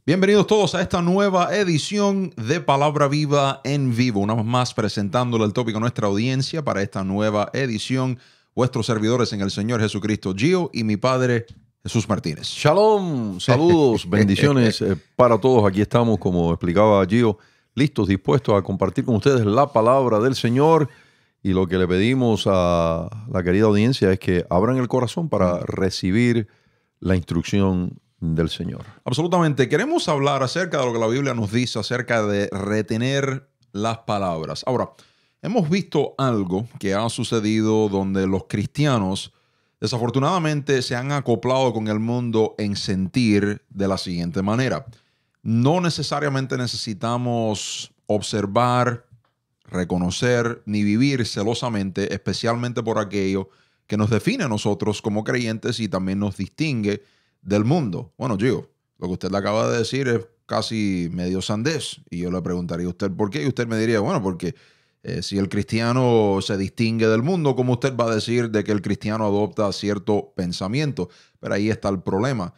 Bienvenidos todos a esta nueva edición de Palabra Viva en Vivo. Una vez más presentándole el tópico a nuestra audiencia para esta nueva edición. Vuestros servidores en el Señor Jesucristo, Gio, y mi padre, Jesús Martínez. Shalom, saludos, bendiciones para todos. Aquí estamos, como explicaba Gio, listos, dispuestos a compartir con ustedes la palabra del Señor. Y lo que le pedimos a la querida audiencia es que abran el corazón para recibir la instrucción del Señor. Absolutamente. Queremos hablar acerca de lo que la Biblia nos dice acerca de retener las palabras. Ahora, hemos visto algo que ha sucedido donde los cristianos desafortunadamente se han acoplado con el mundo en sentir de la siguiente manera. No necesariamente necesitamos observar, reconocer ni vivir celosamente, especialmente por aquello que nos define a nosotros como creyentes y también nos distingue del mundo. Bueno, Gio, lo que usted le acaba de decir es casi medio sandés. Y yo le preguntaría a usted por qué. Y usted me diría, bueno, porque si el cristiano se distingue del mundo, ¿cómo usted va a decir de que el cristiano adopta cierto pensamiento? Pero ahí está el problema.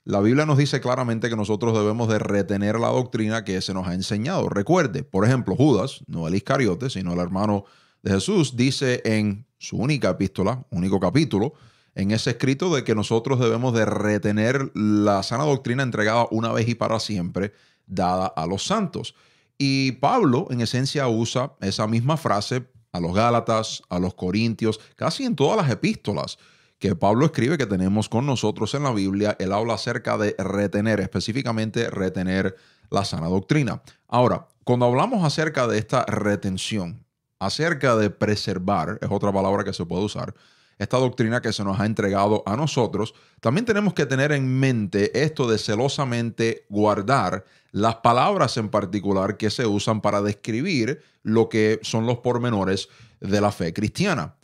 La Biblia nos dice claramente que nosotros debemos de retener la doctrina que se nos ha enseñado. Recuerde, por ejemplo, Judas, no el Iscariote, sino el hermano de Jesús, dice en su única epístola, único capítulo, en ese escrito de que nosotros debemos de retener la sana doctrina entregada una vez y para siempre, dada a los santos. Y Pablo, en esencia, usa esa misma frase a los Gálatas, a los Corintios, casi en todas las epístolas que Pablo escribe que tenemos con nosotros en la Biblia. Él habla acerca de retener, específicamente retener la sana doctrina. Ahora, cuando hablamos acerca de esta retención, acerca de preservar, es otra palabra que se puede usar, esta doctrina que se nos ha entregado a nosotros, también tenemos que tener en mente esto de celosamente guardar las palabras en particular que se usan para describir lo que son los pormenores de la fe cristiana.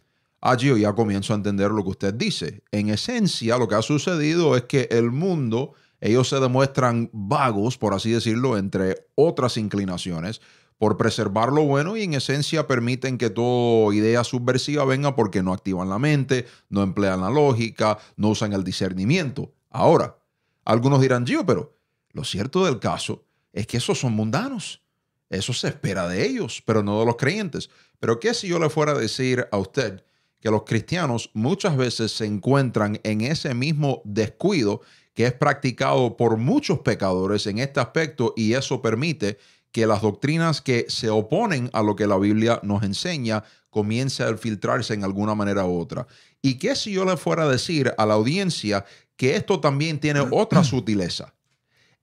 Allí yo ya comienzo a entender lo que usted dice. En esencia, lo que ha sucedido es que el mundo, ellos se demuestran vagos, por así decirlo, entre otras inclinaciones, por preservar lo bueno, y en esencia permiten que toda idea subversiva venga porque no activan la mente, no emplean la lógica, no usan el discernimiento. Ahora, algunos dirán, Gio, pero lo cierto del caso es que esos son mundanos. Eso se espera de ellos, pero no de los creyentes. Pero ¿qué si yo le fuera a decir a usted que los cristianos muchas veces se encuentran en ese mismo descuido que es practicado por muchos pecadores en este aspecto, y eso permite que las doctrinas que se oponen a lo que la Biblia nos enseña comiencen a filtrarse en alguna manera u otra? ¿Y qué si yo le fuera a decir a la audiencia que esto también tiene otra sutileza?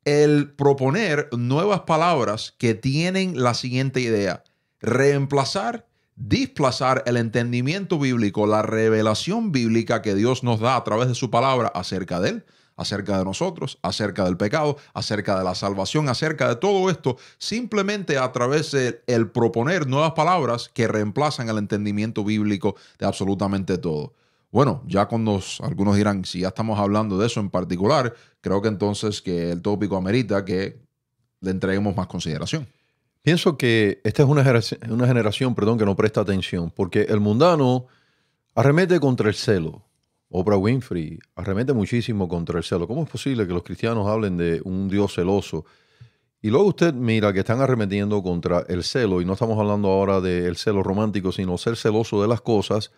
El proponer nuevas palabras que tienen la siguiente idea: reemplazar, displazar el entendimiento bíblico, la revelación bíblica que Dios nos da a través de su palabra acerca de Él, acerca de nosotros, acerca del pecado, acerca de la salvación, acerca de todo esto, simplemente a través de el proponer nuevas palabras que reemplazan el entendimiento bíblico de absolutamente todo. Bueno, ya cuando algunos dirán, si ya estamos hablando de eso en particular, creo que entonces que el tópico amerita que le entreguemos más consideración. Pienso que esta es una generación, que no presta atención, porque el mundano arremete contra el celo. Oprah Winfrey arremete muchísimo contra el celo. ¿Cómo es posible que los cristianos hablen de un Dios celoso? Y luego usted mira que están arremetiendo contra el celo, y no estamos hablando ahora del celo romántico, sino ser celoso de las cosas.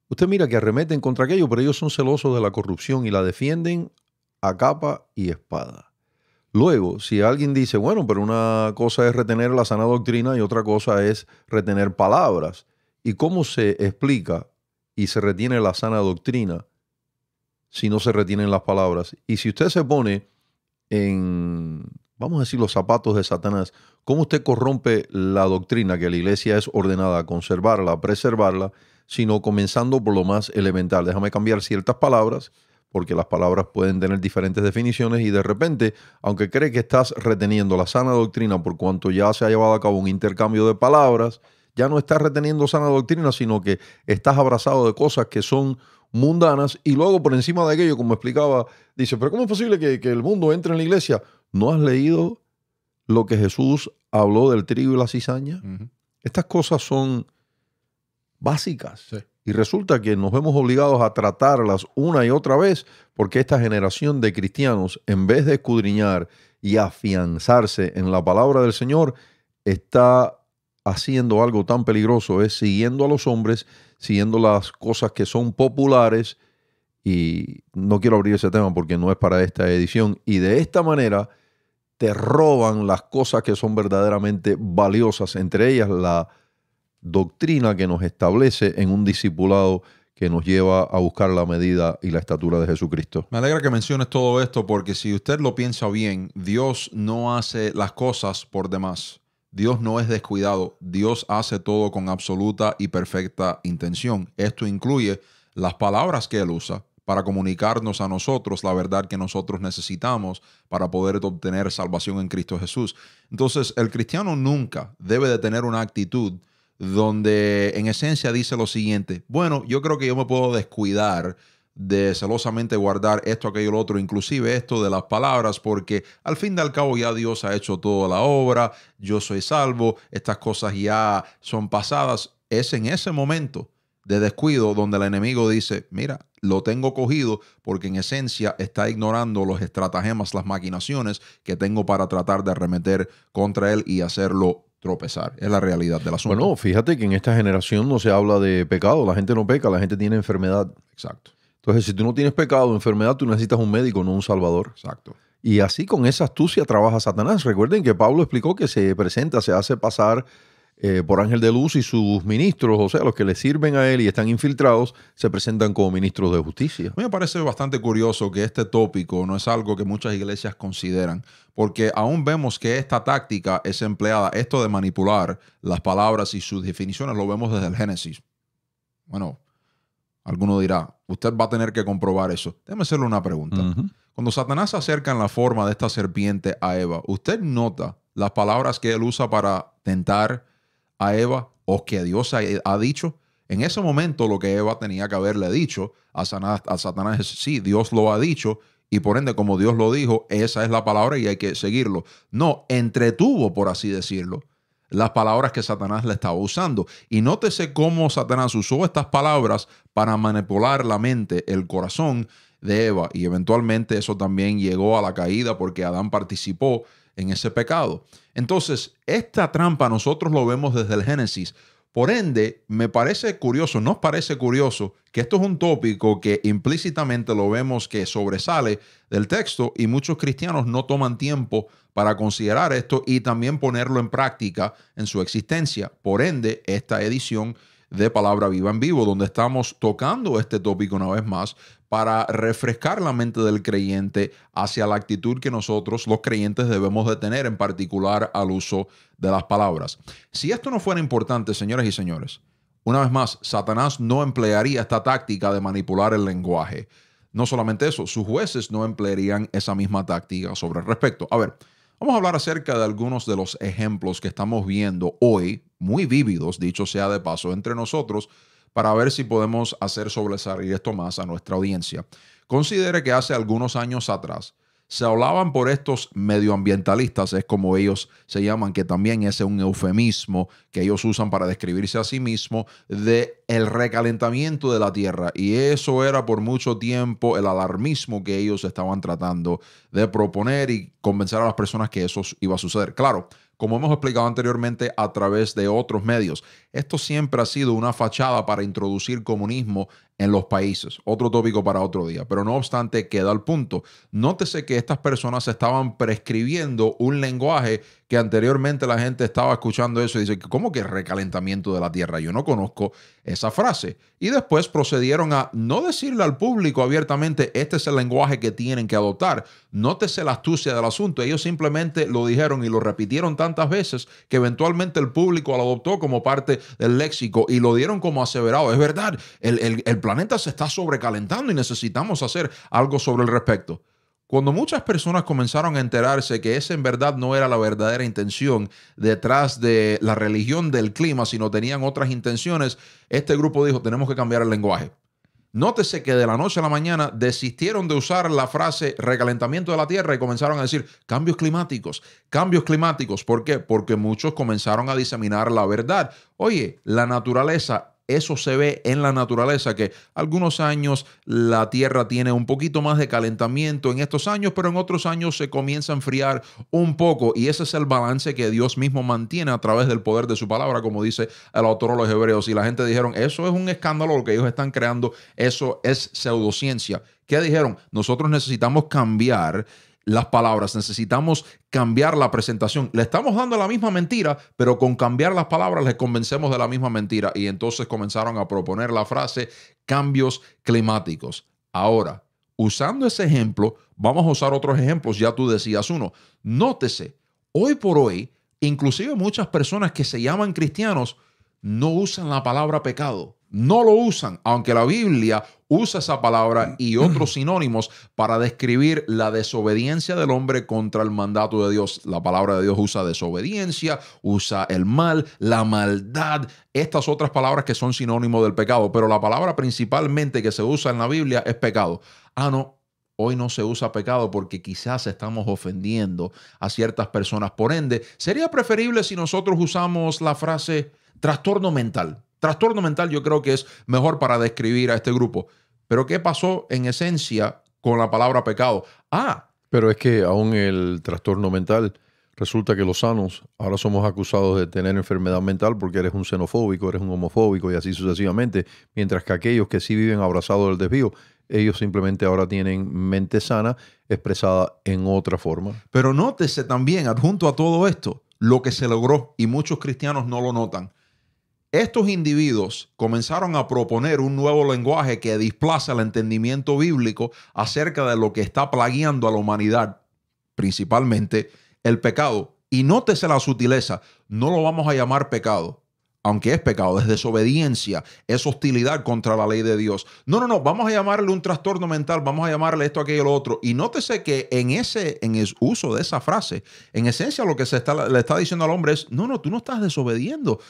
Usted mira que arremeten contra aquello, pero ellos son celosos de la corrupción y la defienden a capa y espada. Luego, si alguien dice, bueno, pero una cosa es retener la sana doctrina y otra cosa es retener palabras, ¿y cómo se explica y se retiene la sana doctrina si no se retienen las palabras? Y si usted se pone en, vamos a decir, los zapatos de Satanás, ¿cómo usted corrompe la doctrina que la iglesia es ordenada a conservarla, a preservarla, sino comenzando por lo más elemental? Déjame cambiar ciertas palabras, porque las palabras pueden tener diferentes definiciones, y de repente, aunque cree que estás reteniendo la sana doctrina por cuanto ya se ha llevado a cabo un intercambio de palabras, ya no estás reteniendo sana doctrina, sino que estás abrazado de cosas que son mundanas, y luego por encima de aquello, como explicaba, dice, pero ¿cómo es posible que el mundo entre en la iglesia? ¿No has leído lo que Jesús habló del trigo y la cizaña? Estas cosas son básicas. Sí. Y resulta que nos vemos obligados a tratarlas una y otra vez porque esta generación de cristianos, en vez de escudriñar y afianzarse en la palabra del Señor, está haciendo algo tan peligroso, es siguiendo a los hombres, siguiendo las cosas que son populares, y no quiero abrir ese tema porque no es para esta edición, y de esta manera te roban las cosas que son verdaderamente valiosas, entre ellas la doctrina que nos establece en un discipulado que nos lleva a buscar la medida y la estatura de Jesucristo. Me alegra que menciones todo esto porque si usted lo piensa bien, Dios no hace las cosas por demás. Dios no es descuidado. Dios hace todo con absoluta y perfecta intención. Esto incluye las palabras que Él usa para comunicarnos a nosotros la verdad que nosotros necesitamos para poder obtener salvación en Cristo Jesús. Entonces, el cristiano nunca debe de tener una actitud donde en esencia dice lo siguiente: bueno, yo creo que yo me puedo descuidar de celosamente guardar esto, aquello, lo otro, inclusive esto de las palabras, porque al fin y al cabo ya Dios ha hecho toda la obra, yo soy salvo, estas cosas ya son pasadas. Es en ese momento de descuido donde el enemigo dice: mira, lo tengo cogido, porque en esencia está ignorando los estratagemas, las maquinaciones que tengo para tratar de arremeter contra él y hacerlo tropezar. Es la realidad del asunto. Bueno, fíjate que en esta generación no se habla de pecado, la gente no peca, la gente tiene enfermedad. Exacto. Entonces, si tú no tienes pecado o enfermedad, tú necesitas un médico, no un salvador. Exacto. Y así con esa astucia trabaja Satanás. Recuerden que Pablo explicó que se presenta, se hace pasar por ángel de luz, y sus ministros, o sea, los que le sirven a él y están infiltrados, se presentan como ministros de justicia. A mí me parece bastante curioso que este tópico no es algo que muchas iglesias consideran, porque aún vemos que esta táctica es empleada, esto de manipular las palabras y sus definiciones, lo vemos desde el Génesis. Bueno, alguno dirá, usted va a tener que comprobar eso. Déjeme hacerle una pregunta. Cuando Satanás se acerca en la forma de esta serpiente a Eva, ¿usted nota las palabras que él usa para tentar a Eva o que Dios ha dicho? En ese momento lo que Eva tenía que haberle dicho a Satanás es: sí, Dios lo ha dicho, y por ende, como Dios lo dijo, esa es la palabra y hay que seguirlo. No, entretuvo, por así decirlo, las palabras que Satanás le estaba usando. Y nótese cómo Satanás usó estas palabras para manipular la mente, el corazón de Eva, y eventualmente eso también llegó a la caída porque Adán participó en ese pecado. Entonces, esta trampa nosotros lo vemos desde el Génesis. Por ende, me parece curioso, nos parece curioso que esto es un tópico que implícitamente lo vemos que sobresale del texto, y muchos cristianos no toman tiempo para considerar esto y también ponerlo en práctica en su existencia. Por ende, esta edición de Palabra Viva en Vivo, donde estamos tocando este tópico una vez más para refrescar la mente del creyente hacia la actitud que nosotros los creyentes debemos de tener, en particular al uso de las palabras. Si esto no fuera importante, señoras y señores, una vez más, Satanás no emplearía esta táctica de manipular el lenguaje. No solamente eso, sus jueces no emplearían esa misma táctica sobre el respecto. A ver, vamos a hablar acerca de algunos de los ejemplos que estamos viendo hoy, muy vívidos, dicho sea de paso, entre nosotros, para ver si podemos hacer sobresalir esto más a nuestra audiencia. Considere que hace algunos años atrás se hablaban por estos medioambientalistas, es como ellos se llaman, que también es un eufemismo que ellos usan para describirse a sí mismos, de el recalentamiento de la Tierra. Y eso era por mucho tiempo el alarmismo que ellos estaban tratando de proponer y convencer a las personas que eso iba a suceder. Claro, como hemos explicado anteriormente a través de otros medios, esto siempre ha sido una fachada para introducir comunismo en los países. Otro tópico para otro día. Pero no obstante, queda el punto. Nótese que estas personas estaban prescribiendo un lenguaje que anteriormente la gente estaba escuchando eso y dice: ¿cómo que recalentamiento de la Tierra? Yo no conozco esa frase. Y después procedieron a no decirle al público abiertamente: este es el lenguaje que tienen que adoptar. Nótese la astucia del asunto. Ellos simplemente lo dijeron y lo repitieron tantas veces que eventualmente el público lo adoptó como parte del léxico y lo dieron como aseverado. Es verdad, el planeta se está sobrecalentando y necesitamos hacer algo sobre el respecto. Cuando muchas personas comenzaron a enterarse que esa en verdad no era la verdadera intención detrás de la religión del clima, sino tenían otras intenciones, este grupo dijo: tenemos que cambiar el lenguaje. Nótese que de la noche a la mañana desistieron de usar la frase recalentamiento de la Tierra y comenzaron a decir cambios climáticos, cambios climáticos. ¿Por qué? Porque muchos comenzaron a diseminar la verdad. Oye, la naturaleza eso se ve en la naturaleza, que algunos años la Tierra tiene un poquito más de calentamiento en estos años, pero en otros años se comienza a enfriar un poco, y ese es el balance que Dios mismo mantiene a través del poder de su palabra, como dice el autor a los Hebreos. Y la gente dijeron, eso es un escándalo lo que ellos están creando, eso es pseudociencia. ¿Qué dijeron? Nosotros necesitamos cambiar las palabras, necesitamos cambiar la presentación. Le estamos dando la misma mentira, pero con cambiar las palabras les convencemos de la misma mentira. Y entonces comenzaron a proponer la frase cambios climáticos. Ahora, usando ese ejemplo, vamos a usar otros ejemplos. Ya tú decías uno. Nótese, hoy por hoy, inclusive muchas personas que se llaman cristianos no usan la palabra pecado. No lo usan, aunque la Biblia usa esa palabra y otros sinónimos para describir la desobediencia del hombre contra el mandato de Dios. La palabra de Dios usa desobediencia, usa el mal, la maldad, estas otras palabras que son sinónimos del pecado, pero la palabra principalmente que se usa en la Biblia es pecado. No. Hoy no se usa pecado porque quizás estamos ofendiendo a ciertas personas. Por ende, sería preferible si nosotros usamos la frase trastorno mental. Trastorno mental yo creo que es mejor para describir a este grupo. Pero ¿qué pasó en esencia con la palabra pecado? Pero es que aún el trastorno mental, resulta que los sanos ahora somos acusados de tener enfermedad mental porque eres un xenofóbico, eres un homofóbico y así sucesivamente, mientras que aquellos que sí viven abrazados del desvío, ellos simplemente ahora tienen mente sana expresada en otra forma. Pero nótese también, adjunto a todo esto, lo que se logró, y muchos cristianos no lo notan. Estos individuos comenzaron a proponer un nuevo lenguaje que desplaza el entendimiento bíblico acerca de lo que está plagueando a la humanidad, principalmente el pecado. Y nótese la sutileza, no lo vamos a llamar pecado, aunque es pecado, es desobediencia, es hostilidad contra la ley de Dios. No, vamos a llamarle un trastorno mental, vamos a llamarle esto, aquello, lo otro. Y nótese que en el uso de esa frase, en esencia lo que le está diciendo al hombre es, no, tú no estás desobedeciendo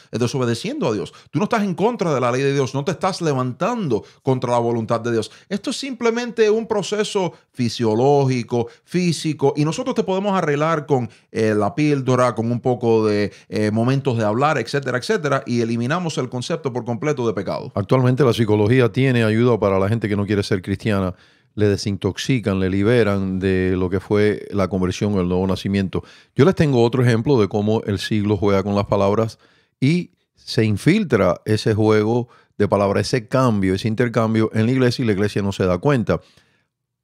a Dios. Tú no estás en contra de la ley de Dios, no te estás levantando contra la voluntad de Dios. Esto es simplemente un proceso fisiológico, físico, y nosotros te podemos arreglar con la píldora, con un poco de momentos de hablar, etcétera, etcétera, y eliminamos el concepto por completo de pecado. Actualmente la psicología tiene ayuda para la gente que no quiere ser cristiana. Le desintoxican, le liberan de lo que fue la conversión o el nuevo nacimiento. Yo les tengo otro ejemplo de cómo el siglo juega con las palabras y se infiltra ese juego de palabras, ese cambio, ese intercambio en la iglesia, y la iglesia no se da cuenta.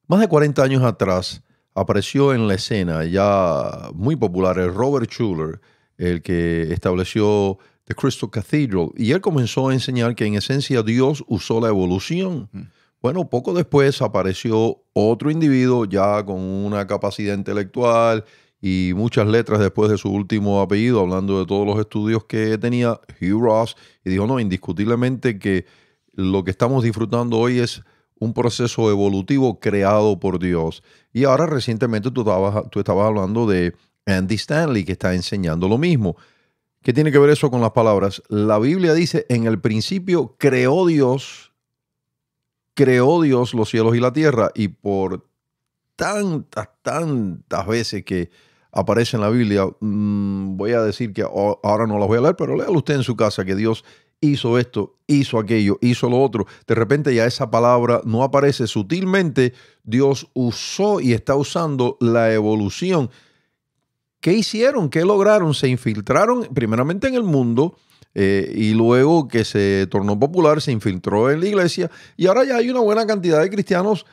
Más de 40 años atrás apareció en la escena ya muy popular el Robert Schuller, el que estableció The Crystal Cathedral, y él comenzó a enseñar que en esencia Dios usó la evolución. Bueno, poco después apareció otro individuo ya con una capacidad intelectual y muchas letras después de su último apellido, hablando de todos los estudios que tenía, Hugh Ross, y dijo, no, indiscutiblemente que lo que estamos disfrutando hoy es un proceso evolutivo creado por Dios. Y ahora recientemente tú estabas hablando de Andy Stanley, que está enseñando lo mismo. ¿Qué tiene que ver eso con las palabras? La Biblia dice, en el principio creó Dios los cielos y la tierra, y por tantas veces que aparece en la Biblia, voy a decir que ahora no las voy a leer, pero léalo usted en su casa, que Dios hizo esto, hizo aquello, hizo lo otro. De repente ya esa palabra no aparece sutilmente. Dios usó y está usando la evolución. ¿Qué hicieron? ¿Qué lograron? Se infiltraron primeramente en el mundo y luego que se tornó popular, se infiltró en la iglesia, y ahora ya hay una buena cantidad de cristianos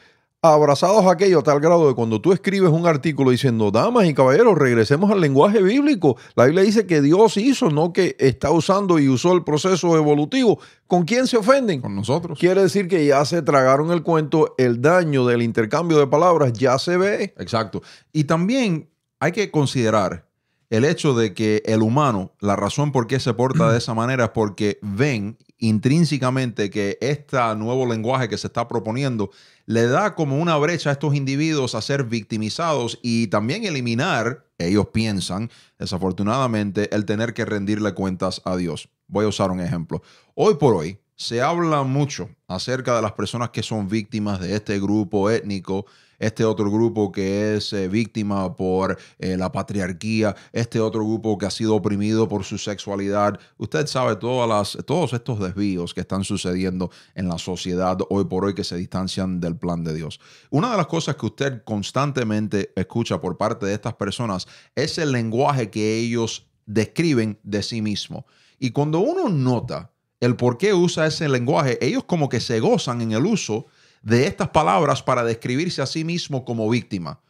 abrazados a aquello a tal grado de cuando tú escribes un artículo diciendo, damas y caballeros, regresemos al lenguaje bíblico. La Biblia dice que Dios hizo, no que está usando y usó el proceso evolutivo. ¿Con quién se ofenden? Con nosotros. Quiere decir que ya se tragaron el cuento, el daño del intercambio de palabras ya se ve. Exacto. Y también hay que considerar el hecho de que el humano, la razón por qué se porta de esa manera es porque ven intrínsecamente que este nuevo lenguaje que se está proponiendo le da como una brecha a estos individuos a ser victimizados y también eliminar, ellos piensan, desafortunadamente, el tener que rendirle cuentas a Dios. Voy a usar un ejemplo. Hoy por hoy, se habla mucho acerca de las personas que son víctimas de este grupo étnico, este otro grupo que es víctima por la patriarquía, este otro grupo que ha sido oprimido por su sexualidad. Usted sabe todos estos desvíos que están sucediendo en la sociedad hoy por hoy que se distancian del plan de Dios. Una de las cosas que usted constantemente escucha por parte de estas personas es el lenguaje que ellos describen de sí mismo. Y cuando uno nota el por qué usa ese lenguaje, ellos como que se gozan en el uso de estas palabras para describirse a sí mismo como víctima.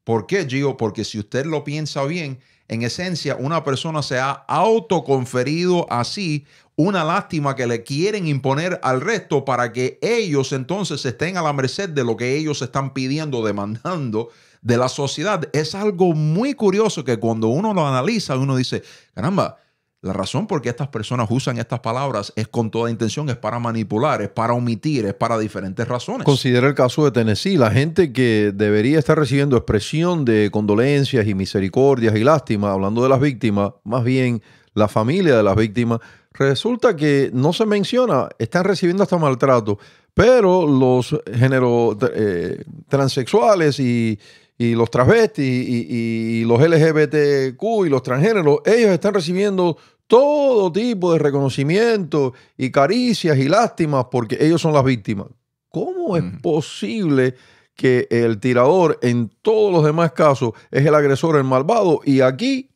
¿Por qué, Gio? Porque si usted lo piensa bien, en esencia una persona se ha autoconferido así una lástima que le quieren imponer al resto para que ellos entonces estén a la merced de lo que ellos están pidiendo, demandando de la sociedad. Es algo muy curioso que cuando uno lo analiza, uno dice, caramba, la razón por qué estas personas usan estas palabras es con toda intención, es para manipular, es para omitir, es para diferentes razones. Considera el caso de Tennessee. La gente que debería estar recibiendo expresión de condolencias y misericordias y lástima, hablando de las víctimas, más bien la familia de las víctimas, resulta que no se menciona, están recibiendo hasta maltrato, pero los géneros transexuales y los travestis y los LGBTQ y los transgéneros, ellos están recibiendo todo tipo de reconocimiento y caricias y lástimas porque ellos son las víctimas. ¿Cómo es posible que el tirador en todos los demás casos es el agresor, el malvado, y aquí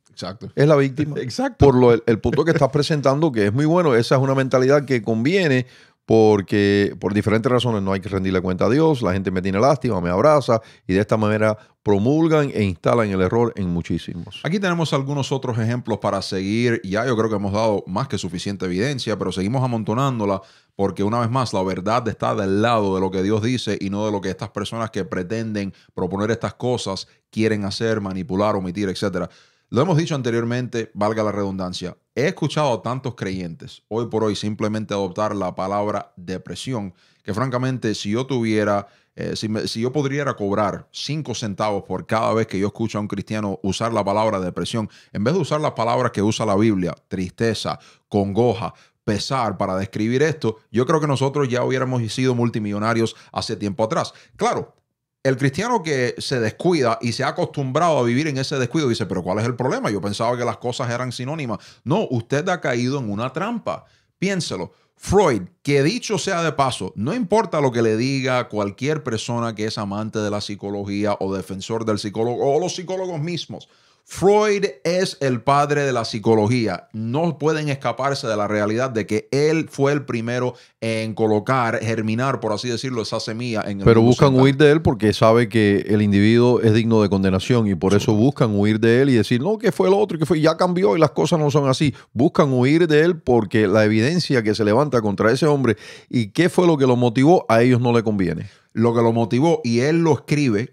es la víctima? Exacto. Por el punto que estás presentando, que es muy bueno. Esa es una mentalidad que conviene porque por diferentes razones no hay que rendirle cuenta a Dios. La gente me tiene lástima, me abraza, y de esta manera promulgan e instalan el error en muchísimos. Aquí tenemos algunos otros ejemplos para seguir. Ya yo creo que hemos dado más que suficiente evidencia, pero seguimos amontonándola porque una vez más la verdad está del lado de lo que Dios dice y no de lo que estas personas que pretenden proponer estas cosas quieren hacer, manipular, omitir, etcétera. Lo hemos dicho anteriormente, valga la redundancia. He escuchado a tantos creyentes hoy por hoy simplemente adoptar la palabra depresión, que francamente si yo tuviera, si yo pudiera cobrar 5 centavos por cada vez que yo escucho a un cristiano usar la palabra depresión, en vez de usar las palabras que usa la Biblia, tristeza, congoja, pesar, para describir esto, yo creo que nosotros ya hubiéramos sido multimillonarios hace tiempo atrás. Claro, el cristiano que se descuida y se ha acostumbrado a vivir en ese descuido dice, pero ¿cuál es el problema? Yo pensaba que las cosas eran sinónimas. No, usted ha caído en una trampa. Piénselo. Freud, que dicho sea de paso, no importa lo que le diga cualquier persona que es amante de la psicología o defensor del psicólogo o los psicólogos mismos, Freud es el padre de la psicología. No pueden escaparse de la realidad de que él fue el primero en colocar, germinar, por así decirlo, esa semilla en el Pero mundo buscan occidental. huir de él porque sabe que el individuo es digno de condenación y por eso buscan huir de él y decir, no, que fue el otro, que fue, ya cambió y las cosas no son así. Buscan huir de él porque la evidencia que se levanta contra ese hombre y qué fue lo que lo motivó, a ellos no le conviene. Lo que lo motivó, y él lo escribe,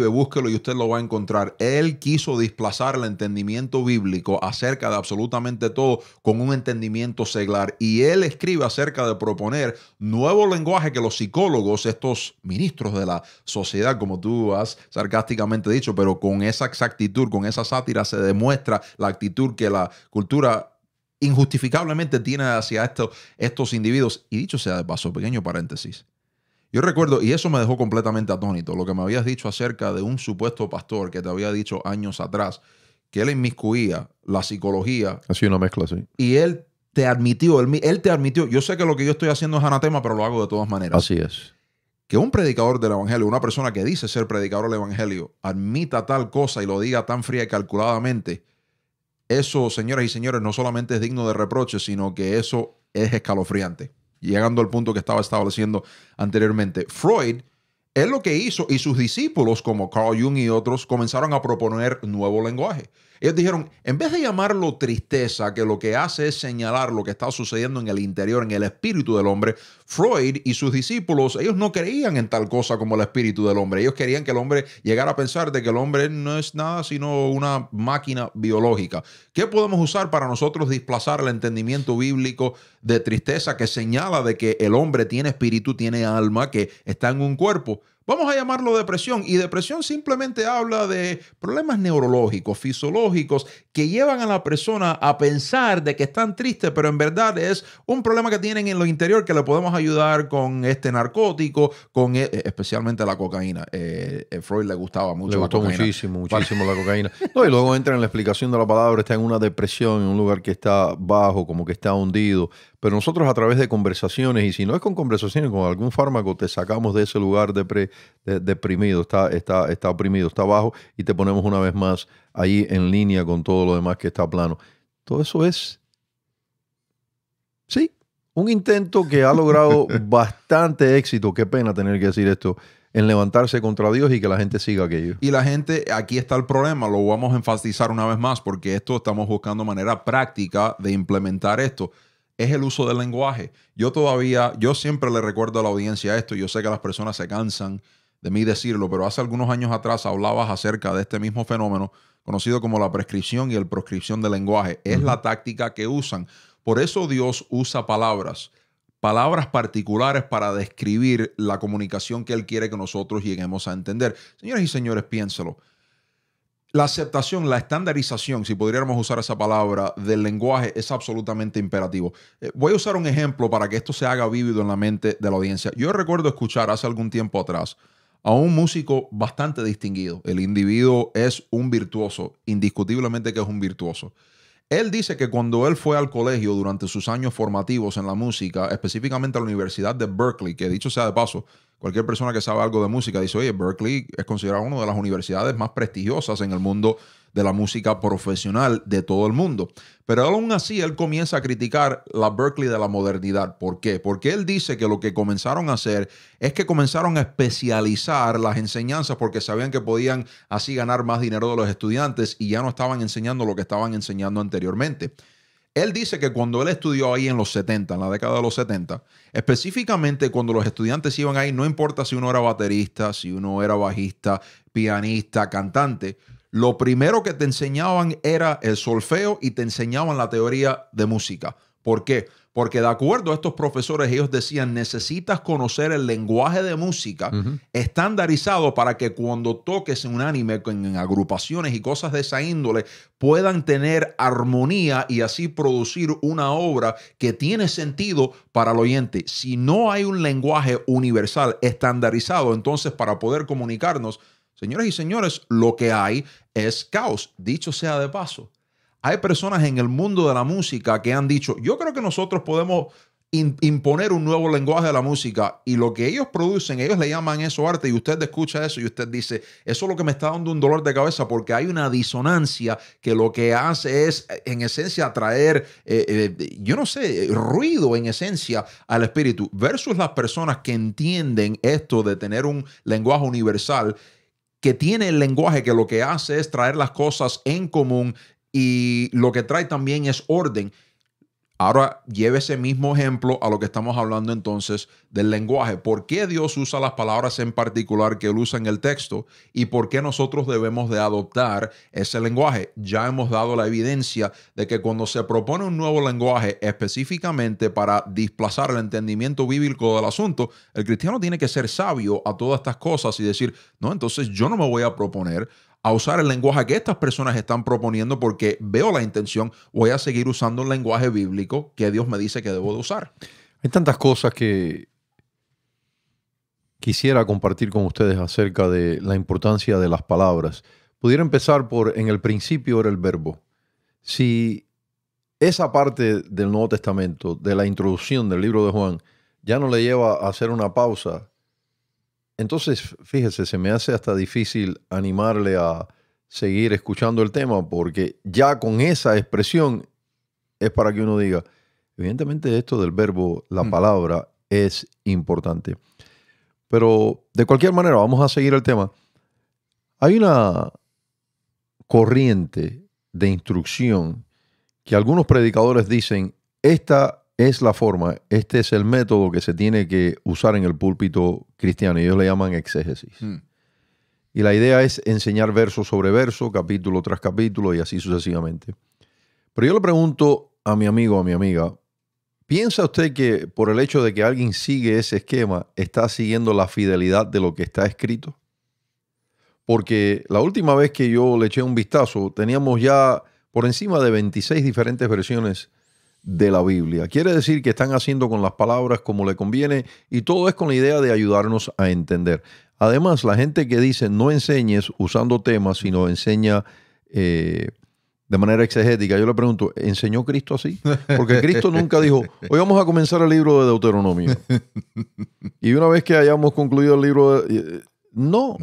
búsquelo y usted lo va a encontrar. Él quiso desplazar el entendimiento bíblico acerca de absolutamente todo con un entendimiento seglar. Y él escribe acerca de proponer nuevo lenguaje que los psicólogos, estos ministros de la sociedad, como tú has sarcásticamente dicho, pero con esa exactitud, con esa sátira, se demuestra la actitud que la cultura injustificablemente tiene hacia estos individuos. Y dicho sea de paso, pequeño paréntesis. Yo recuerdo, y eso me dejó completamente atónito, lo que me habías dicho acerca de un supuesto pastor que te había dicho años atrás, que él inmiscuía la psicología. Ha sido una mezcla, sí. Y él te admitió, él te admitió, yo sé que lo que yo estoy haciendo es anatema, pero lo hago de todas maneras. Así es. Que un predicador del evangelio, una persona que dice ser predicador del evangelio, admita tal cosa y lo diga tan fría y calculadamente, eso, señoras y señores, no solamente es digno de reproche, sino que eso es escalofriante. Llegando al punto que estaba estableciendo anteriormente. Freud, él lo que hizo, y sus discípulos como Carl Jung y otros comenzaron a proponer nuevo lenguaje. Ellos dijeron, en vez de llamarlo tristeza, que lo que hace es señalar lo que está sucediendo en el interior, en el espíritu del hombre, Freud y sus discípulos, ellos no creían en tal cosa como el espíritu del hombre. Ellos querían que el hombre llegara a pensar de que el hombre no es nada sino una máquina biológica. ¿Qué podemos usar para nosotros desplazar el entendimiento bíblico de tristeza que señala de que el hombre tiene espíritu, tiene alma, que está en un cuerpo? Vamos a llamarlo depresión. Y depresión simplemente habla de problemas neurológicos, fisiológicos, que llevan a la persona a pensar de que están tristes, pero en verdad es un problema que tienen en lo interior que le podemos ayudar con este narcótico, con especialmente la cocaína. Freud le gustaba mucho le la gustó cocaína. muchísimo la cocaína. No, y luego entra en la explicación de la palabra, está en una depresión, en un lugar que está bajo, como que está hundido. Pero nosotros a través de conversaciones, y si no es con conversaciones, con algún fármaco, te sacamos de ese lugar deprimido, está oprimido, está bajo, y te ponemos una vez más ahí en línea con todo lo demás que está plano. Todo eso es, sí, un intento que ha logrado bastante éxito, qué pena tener que decir esto, en levantarse contra Dios y que la gente siga aquello. Y la gente, aquí está el problema, lo vamos a enfatizar una vez más, porque esto estamos buscando manera práctica de implementar esto. Es el uso del lenguaje. Yo siempre le recuerdo a la audiencia esto. Yo sé que las personas se cansan de mí decirlo, pero hace algunos años atrás hablabas acerca de este mismo fenómeno conocido como la prescripción y el proscripción del lenguaje. Es la táctica que usan. Por eso Dios usa palabras particulares para describir la comunicación que Él quiere que nosotros lleguemos a entender. Señoras y señores, piénselo. La aceptación, la estandarización, si podríamos usar esa palabra, del lenguaje es absolutamente imperativo. Voy a usar un ejemplo para que esto se haga vívido en la mente de la audiencia. Yo recuerdo escuchar hace algún tiempo atrás a un músico bastante distinguido. El individuo es un virtuoso, indiscutiblemente que es un virtuoso. Él dice que cuando él fue al colegio durante sus años formativos en la música, específicamente a la Universidad de Berkeley, que dicho sea de paso, cualquier persona que sabe algo de música dice, oye, Berkeley es considerado una de las universidades más prestigiosas en el mundo de la música profesional de todo el mundo. Pero aún así, él comienza a criticar la Berkeley de la modernidad. ¿Por qué? Porque él dice que lo que comenzaron a hacer es que comenzaron a especializar las enseñanzas porque sabían que podían así ganar más dinero de los estudiantes y ya no estaban enseñando lo que estaban enseñando anteriormente. Él dice que cuando él estudió ahí en los 70, en la década de los 70, específicamente cuando los estudiantes iban ahí, no importa si uno era baterista, si uno era bajista, pianista, cantante, lo primero que te enseñaban era el solfeo y te enseñaban la teoría de música. ¿Por qué? Porque de acuerdo a estos profesores, ellos decían, necesitas conocer el lenguaje de música estandarizado para que cuando toques en un anime, en agrupaciones y cosas de esa índole, puedan tener armonía y así producir una obra que tiene sentido para el oyente. Si no hay un lenguaje universal estandarizado, entonces para poder comunicarnos, señoras y señores, lo que hay es caos, dicho sea de paso. Hay personas en el mundo de la música que han dicho, yo creo que nosotros podemos imponer un nuevo lenguaje de la música y lo que ellos producen, ellos le llaman eso arte y usted escucha eso y usted dice, eso es lo que me está dando un dolor de cabeza porque hay una disonancia que lo que hace es en esencia traer, yo no sé, ruido en esencia al espíritu versus las personas que entienden esto de tener un lenguaje universal que tiene el lenguaje que lo que hace es traer las cosas en común y lo que trae también es orden. Ahora lleve ese mismo ejemplo a lo que estamos hablando entonces del lenguaje. ¿Por qué Dios usa las palabras en particular que Él usa en el texto? ¿Y por qué nosotros debemos de adoptar ese lenguaje? Ya hemos dado la evidencia de que cuando se propone un nuevo lenguaje específicamente para desplazar el entendimiento bíblico del asunto, el cristiano tiene que ser sabio a todas estas cosas y decir, no, entonces yo no me voy a proponer a usar el lenguaje que estas personas están proponiendo porque veo la intención, voy a seguir usando un lenguaje bíblico que Dios me dice que debo de usar. Hay tantas cosas que quisiera compartir con ustedes acerca de la importancia de las palabras. Pudiera empezar por, en el principio era el verbo. Si esa parte del Nuevo Testamento, de la introducción del libro de Juan, ya no le lleva a hacer una pausa, entonces, fíjese, se me hace hasta difícil animarle a seguir escuchando el tema porque ya con esa expresión es para que uno diga, evidentemente esto del verbo, la palabra, es importante. Pero de cualquier manera, vamos a seguir el tema. Hay una corriente de instrucción que algunos predicadores dicen, esta es la forma, este es el método que se tiene que usar en el púlpito cristiano. Y ellos le llaman exégesis. Y la idea es enseñar verso sobre verso, capítulo tras capítulo y así sucesivamente. Pero yo le pregunto a mi amigo, a mi amiga, ¿Piensa usted que por el hecho de que alguien sigue ese esquema, está siguiendo la fidelidad de lo que está escrito? Porque la última vez que yo le eché un vistazo, teníamos ya por encima de 26 diferentes versiones de la Biblia. Quiere decir que están haciendo con las palabras como le conviene y todo es con la idea de ayudarnos a entender. Además, la gente que dice no enseñes usando temas, sino enseña de manera exegética, yo le pregunto, ¿enseñó Cristo así? Porque Cristo nunca dijo, hoy vamos a comenzar el libro de Deuteronomio. Y una vez que hayamos concluido el libro de... No.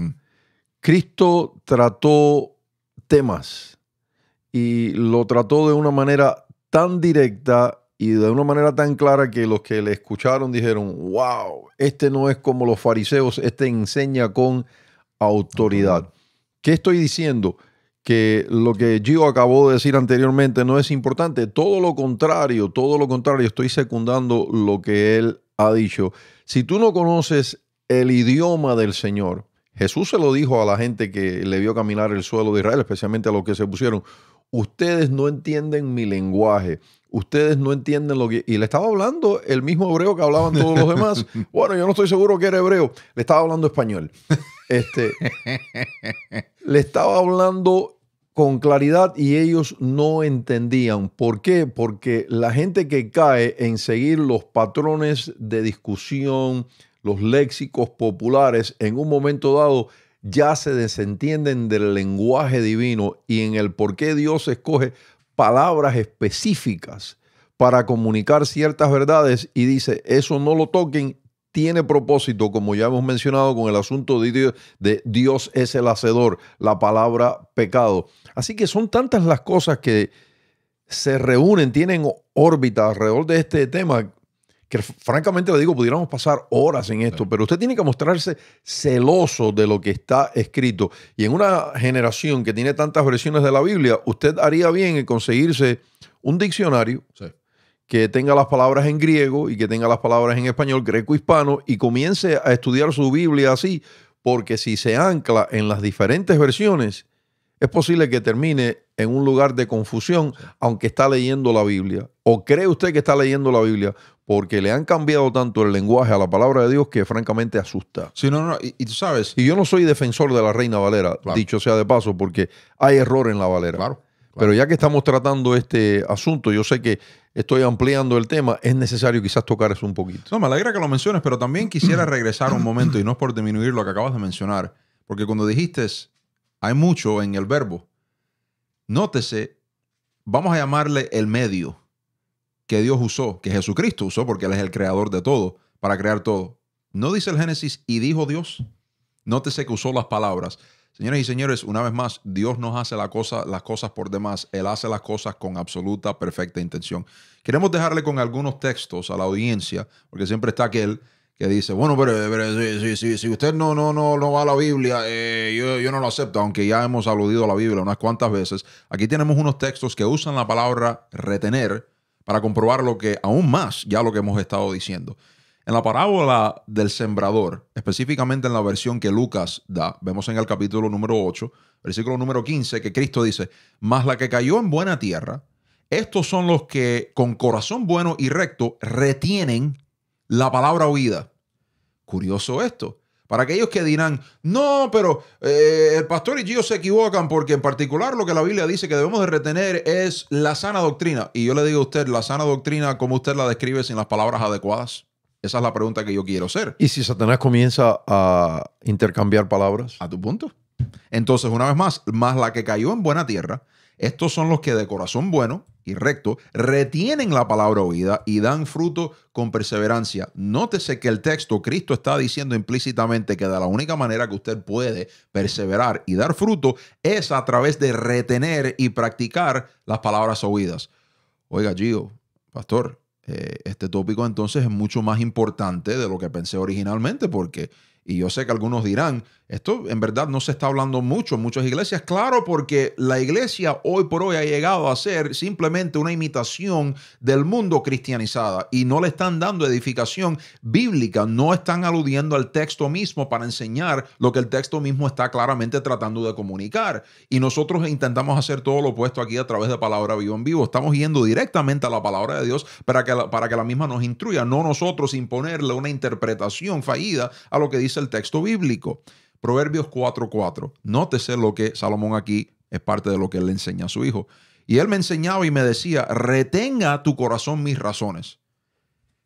Cristo trató temas y lo trató de una manera tan directa y de una manera tan clara que los que le escucharon dijeron, wow, este no es como los fariseos, este enseña con autoridad. ¿Qué estoy diciendo? Que lo que Gio acabó de decir anteriormente no es importante. Todo lo contrario, estoy secundando lo que él ha dicho. Si tú no conoces el idioma del Señor, Jesús se lo dijo a la gente que le vio caminar el suelo de Israel, especialmente a los que se pusieron, ustedes no entienden mi lenguaje, ustedes no entienden lo que... Y le estaba hablando el mismo hebreo que hablaban todos los demás. Bueno, yo no estoy seguro que era hebreo, le estaba hablando español. Le estaba hablando con claridad y ellos no entendían. ¿Por qué? Porque la gente que cae en seguir los patrones de discusión, los léxicos populares, en un momento dado ya se desentienden del lenguaje divino y en el por qué Dios escoge palabras específicas para comunicar ciertas verdades y dice, eso no lo toquen, tiene propósito, como ya hemos mencionado con el asunto de Dios es el hacedor, la palabra pecado. Así que son tantas las cosas que se reúnen, tienen órbita alrededor de este tema, que francamente le digo, pudiéramos pasar horas en esto, pero usted tiene que mostrarse celoso de lo que está escrito. Y en una generación que tiene tantas versiones de la Biblia, usted haría bien en conseguirse un diccionario que tenga las palabras en griego y que tenga las palabras en español, greco-hispano, y comience a estudiar su Biblia así, porque si se ancla en las diferentes versiones, es posible que termine en un lugar de confusión, aunque está leyendo la Biblia. ¿O cree usted que está leyendo la Biblia? Porque le han cambiado tanto el lenguaje a la palabra de Dios que francamente asusta. Sí, no, y tú sabes... Y yo no soy defensor de la Reina Valera, claro, dicho sea de paso, porque hay error en la Valera. Claro. Pero ya que estamos tratando este asunto, yo sé que estoy ampliando el tema, es necesario quizás tocar eso un poquito. No, me alegra que lo menciones, pero también quisiera regresar un momento, y no es por disminuir lo que acabas de mencionar, porque cuando dijiste, hay mucho en el verbo, nótese, vamos a llamarle el medio que Dios usó, que Jesucristo usó, porque Él es el creador de todo, para crear todo. ¿No dice el Génesis, y dijo Dios? Nótese que usó las palabras. Señoras y señores, una vez más, Dios no hace las cosas por demás. Él hace las cosas con absoluta, perfecta intención. Queremos dejarle con algunos textos a la audiencia, porque siempre está aquel que dice, bueno, pero si usted no va a la Biblia, yo no lo acepto, aunque ya hemos aludido a la Biblia unas cuantas veces. Aquí tenemos unos textos que usan la palabra retener para comprobar lo que, aún más, ya lo que hemos estado diciendo. En la parábola del sembrador, específicamente en la versión que Lucas da, vemos en el capítulo número 8, versículo número 15, que Cristo dice, mas la que cayó en buena tierra, estos son los que con corazón bueno y recto retienen la palabra oída. Curioso esto. Para aquellos que dirán, no, pero el pastor y Gio se equivocan porque en particular lo que la Biblia dice que debemos de retener es la sana doctrina. Y yo le digo a usted, la sana doctrina, ¿cómo usted la describe sin las palabras adecuadas? Esa es la pregunta que yo quiero hacer. ¿Y si Satanás comienza a intercambiar palabras? A tu punto. Entonces, una vez más la que cayó en buena tierra, estos son los que de corazón bueno y recto retienen la palabra oída y dan fruto con perseverancia. Nótese que el texto, Cristo está diciendo implícitamente que de la única manera que usted puede perseverar y dar fruto es a través de retener y practicar las palabras oídas. Oiga, Gio, pastor, este tópico entonces es mucho más importante de lo que pensé originalmente, porque Y yo sé que algunos dirán, esto en verdad no se está hablando mucho en muchas iglesias. Claro, porque la iglesia hoy por hoy ha llegado a ser simplemente una imitación del mundo cristianizada y no le están dando edificación bíblica, no están aludiendo al texto mismo para enseñar lo que el texto mismo está claramente tratando de comunicar. Y nosotros intentamos hacer todo lo opuesto aquí a través de Palabra Vivo en Vivo. Estamos yendo directamente a la palabra de Dios para que la misma nos instruya, no nosotros imponerle una interpretación fallida a lo que dice el texto bíblico. Proverbios 4:4. Nótese lo que Salomón aquí es parte de lo que él le enseña a su hijo. Y él me enseñaba y me decía, retenga tu corazón mis razones.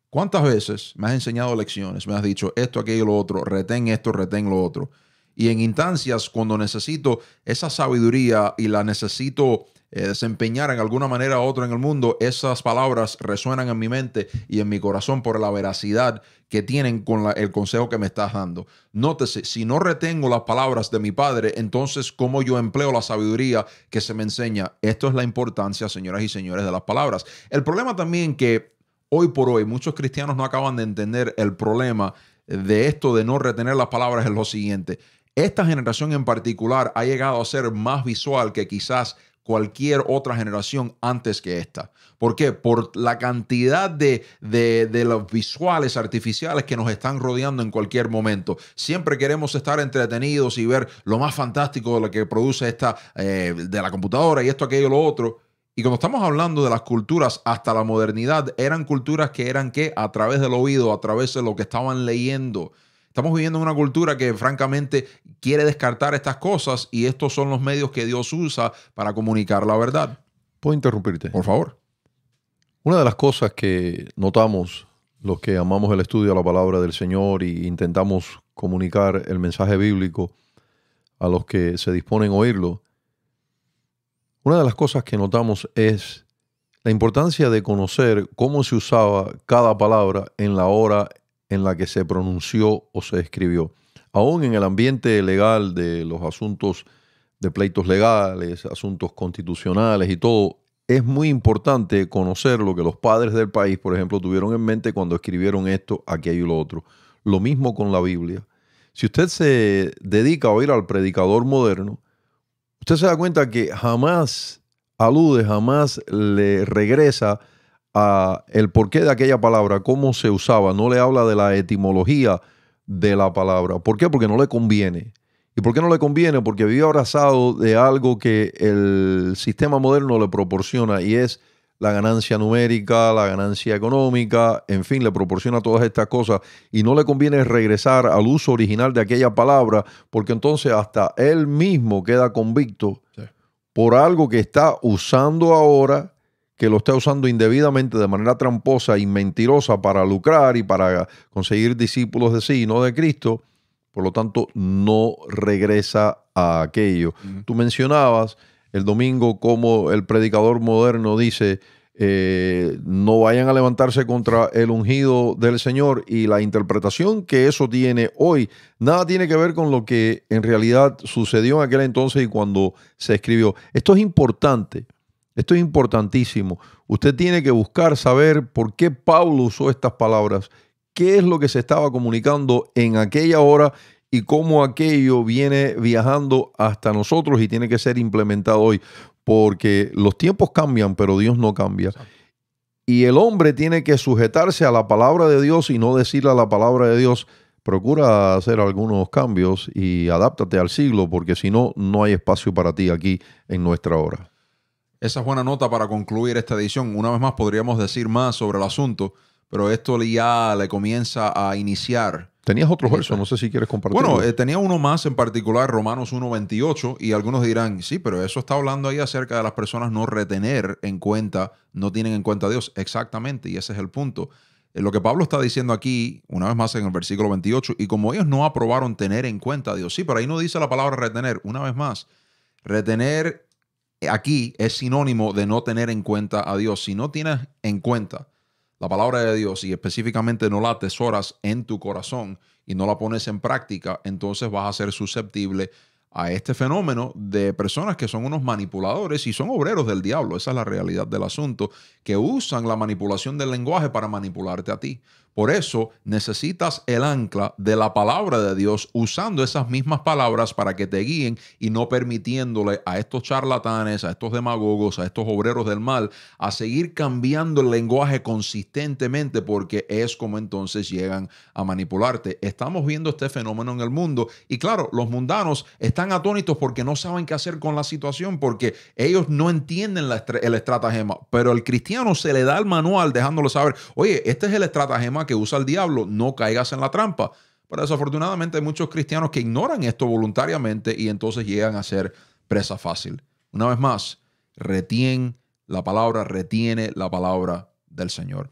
¿Cuántas veces me has enseñado lecciones? Me has dicho esto, aquello, lo otro, retén esto, retén lo otro. Y en instancias cuando necesito esa sabiduría y la necesito desempeñar en alguna manera u otra en el mundo, esas palabras resuenan en mi mente y en mi corazón por la veracidad que tienen con el consejo que me estás dando. Nótese, si no retengo las palabras de mi padre, entonces ¿cómo yo empleo la sabiduría que se me enseña? Esto es la importancia, señoras y señores, de las palabras. El problema también que hoy por hoy muchos cristianos no acaban de entender el problema de esto de no retener las palabras es lo siguiente. Esta generación en particular ha llegado a ser más visual que quizás cualquier otra generación antes que esta. ¿Por qué? Por la cantidad de los visuales artificiales que nos están rodeando en cualquier momento. Siempre queremos estar entretenidos y ver lo más fantástico de lo que produce esta de la computadora y esto, aquello, lo otro. Y cuando estamos hablando de las culturas hasta la modernidad, eran culturas que eran ¿qué? A través del oído, a través de lo que estaban leyendo. Estamos viviendo en una cultura que francamente quiere descartar estas cosas y estos son los medios que Dios usa para comunicar la verdad. ¿Puedo interrumpirte? Por favor. Una de las cosas que notamos los que amamos el estudio de la palabra del Señor y intentamos comunicar el mensaje bíblico a los que se disponen a oírlo, una de las cosas que notamos es la importancia de conocer cómo se usaba cada palabra en la hora en la que se pronunció o se escribió. Aún en el ambiente legal de los asuntos de pleitos legales, asuntos constitucionales y todo, es muy importante conocer lo que los padres del país, por ejemplo, tuvieron en mente cuando escribieron esto, aquello y lo otro. Lo mismo con la Biblia. Si usted se dedica a oír al predicador moderno, usted se da cuenta que jamás alude, jamás le regresa a el porqué de aquella palabra, cómo se usaba, no le habla de la etimología de la palabra. ¿Por qué? Porque no le conviene. ¿Y por qué no le conviene? Porque vive abrazado de algo que el sistema moderno le proporciona y es la ganancia numérica, la ganancia económica, en fin, le proporciona todas estas cosas y no le conviene regresar al uso original de aquella palabra porque entonces hasta él mismo queda convicto por algo que está usando ahora, que lo está usando indebidamente de manera tramposa y mentirosa para lucrar y para conseguir discípulos de sí, no de Cristo. Por lo tanto, no regresa a aquello. Tú mencionabas el domingo cómo el predicador moderno dice no vayan a levantarse contra el ungido del Señor, y la interpretación que eso tiene hoy nada tiene que ver con lo que en realidad sucedió en aquel entonces y cuando se escribió. Esto es importante. Esto es importantísimo. Usted tiene que buscar saber por qué Pablo usó estas palabras, qué es lo que se estaba comunicando en aquella hora y cómo aquello viene viajando hasta nosotros y tiene que ser implementado hoy. Porque los tiempos cambian, pero Dios no cambia. Y el hombre tiene que sujetarse a la palabra de Dios y no decirle a la palabra de Dios, procura hacer algunos cambios y adáptate al siglo, porque si no, no hay espacio para ti aquí en nuestra hora. Esa es buena nota para concluir esta edición. Una vez más podríamos decir más sobre el asunto, pero esto ya le comienza a iniciar. Tenías otro verso, no sé si quieres compartirlo. Bueno, tenía uno más en particular, Romanos 1:28, y algunos dirán, sí, pero eso está hablando ahí acerca de las personas no retener en cuenta, no tienen en cuenta a Dios. Exactamente, y ese es el punto. Lo que Pablo está diciendo aquí, una vez más en el versículo 28, y como ellos no aprobaron tener en cuenta a Dios, sí, pero ahí no dice la palabra retener, una vez más, retener aquí es sinónimo de no tener en cuenta a Dios. Si no tienes en cuenta la palabra de Dios y específicamente no la atesoras en tu corazón y no la pones en práctica, entonces vas a ser susceptible a este fenómeno de personas que son unos manipuladores y son obreros del diablo. Esa es la realidad del asunto, que usan la manipulación del lenguaje para manipularte a ti. Por eso necesitas el ancla de la palabra de Dios, usando esas mismas palabras para que te guíen y no permitiéndole a estos charlatanes, a estos demagogos, a estos obreros del mal, a seguir cambiando el lenguaje consistentemente, porque es como entonces llegan a manipularte. Estamos viendo este fenómeno en el mundo y claro, los mundanos están atónitos porque no saben qué hacer con la situación, porque ellos no entienden el estratagema, pero el cristiano se le da el manual dejándole saber, oye, este es el estratagema que usa el diablo, no caigas en la trampa. Pero desafortunadamente hay muchos cristianos que ignoran esto voluntariamente y entonces llegan a ser presa fácil. Una vez más, retiene la palabra del Señor.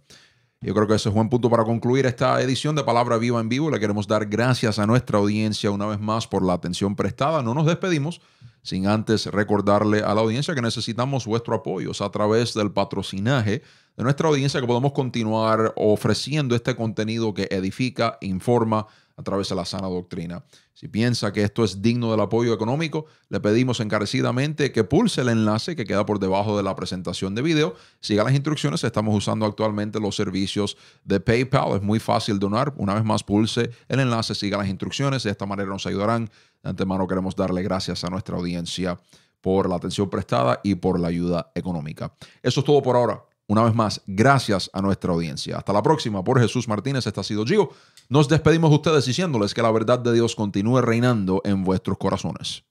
Yo creo que ese es un buen punto para concluir esta edición de Palabra Viva en Vivo. Le queremos dar gracias a nuestra audiencia una vez más por la atención prestada. No nos despedimos sin antes recordarle a la audiencia que necesitamos vuestro apoyo. Es a través del patrocinaje de nuestra audiencia que podemos continuar ofreciendo este contenido que edifica, informa a través de la sana doctrina. Si piensa que esto es digno del apoyo económico, le pedimos encarecidamente que pulse el enlace que queda por debajo de la presentación de video. Siga las instrucciones. Estamos usando actualmente los servicios de PayPal. Es muy fácil donar. Una vez más, pulse el enlace, siga las instrucciones. De esta manera nos ayudarán. De antemano queremos darle gracias a nuestra audiencia por la atención prestada y por la ayuda económica. Eso es todo por ahora. Una vez más, gracias a nuestra audiencia. Hasta la próxima. Por Jesús Martínez, este ha sido Gio. Nos despedimos de ustedes diciéndoles que la verdad de Dios continúe reinando en vuestros corazones.